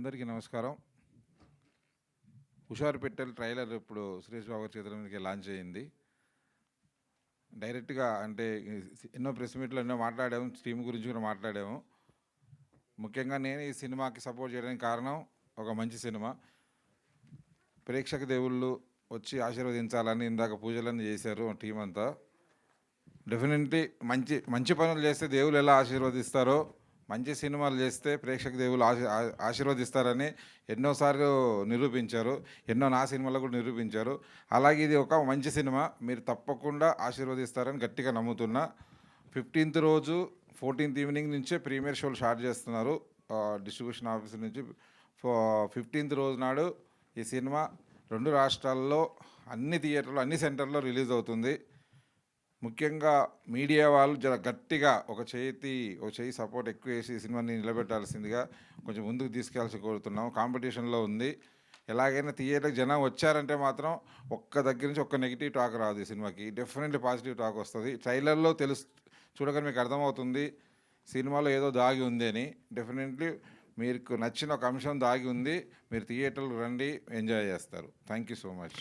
అందరికీ నమస్కారం. 'హుషారు పెట్టెల్' ట్రైలర్ ఇప్పుడు సురేష్ బాబు గారి చేతుల మీదకి లాంచ్ అయింది. డైరెక్ట్‌గా అంటే ఎన్నో ప్రెస్ మీట్‌లో ఎన్నో మాట్లాడాము. టీమ్ గురించి కూడా మాట్లాడాము. ముఖ్యంగా నేను ఈ సినిమాకి సపోర్ట్ చేయడానికి కారణం ఒక మంచి సినిమా. ప్రేక్షక దేవుళ్ళు వచ్చి ఆశీర్వదించాలని ఇందాక పూజలన్నీ చేశారు టీం అంతా. డెఫినెట్లీ మంచి మంచి పనులు చేస్తే దేవుళ్ళు ఎలా ఆశీర్వదిస్తారో, మంచి సినిమాలు చేస్తే ప్రేక్షక దేవులు ఆశీర్వదిస్తారని ఎన్నోసార్లు నిరూపించారు. నా సినిమాలో కూడా నిరూపించారు. అలాగే ఇది ఒక మంచి సినిమా. మీరు తప్పకుండా ఆశీర్వదిస్తారని గట్టిగా నమ్ముతున్నా. 15th రోజు 14th ఈవినింగ్ నుంచే ప్రీమియర్ షోలు స్టార్ట్ చేస్తున్నారు డిస్ట్రిబ్యూషన్ ఆఫీస్ నుంచి. 15th రోజు నాడు ఈ సినిమా 2 రాష్ట్రాల్లో అన్ని థియేటర్లు అన్ని సెంటర్లో రిలీజ్ అవుతుంది. ముఖ్యంగా మీడియా వాళ్ళు జర గట్టిగా ఒక చేయి సపోర్ట్ ఎక్కువ వేసి ఈ సినిమాని నిలబెట్టాల్సిందిగా కొంచెం ముందుకు తీసుకెళ్ళాల్సి కోరుతున్నాం. కాంపిటీషన్లో ఉంది. ఎలాగైనా థియేటర్కి జనం వచ్చారంటే మాత్రం ఒక్క దగ్గర నుంచి ఒక్క నెగిటివ్ టాక్ రాదు. ఈ సినిమాకి డెఫినెట్లీ పాజిటివ్ టాక్ వస్తుంది. ట్రైలర్లో చూడగానే మీకు అర్థమవుతుంది సినిమాలో ఏదో దాగి ఉంది అని. డెఫినెట్లీ మీకు నచ్చిన ఒక అంశం దాగి ఉంది. మీరు థియేటర్కి రండి, ఎంజాయ్ చేస్తారు. Thank you so much.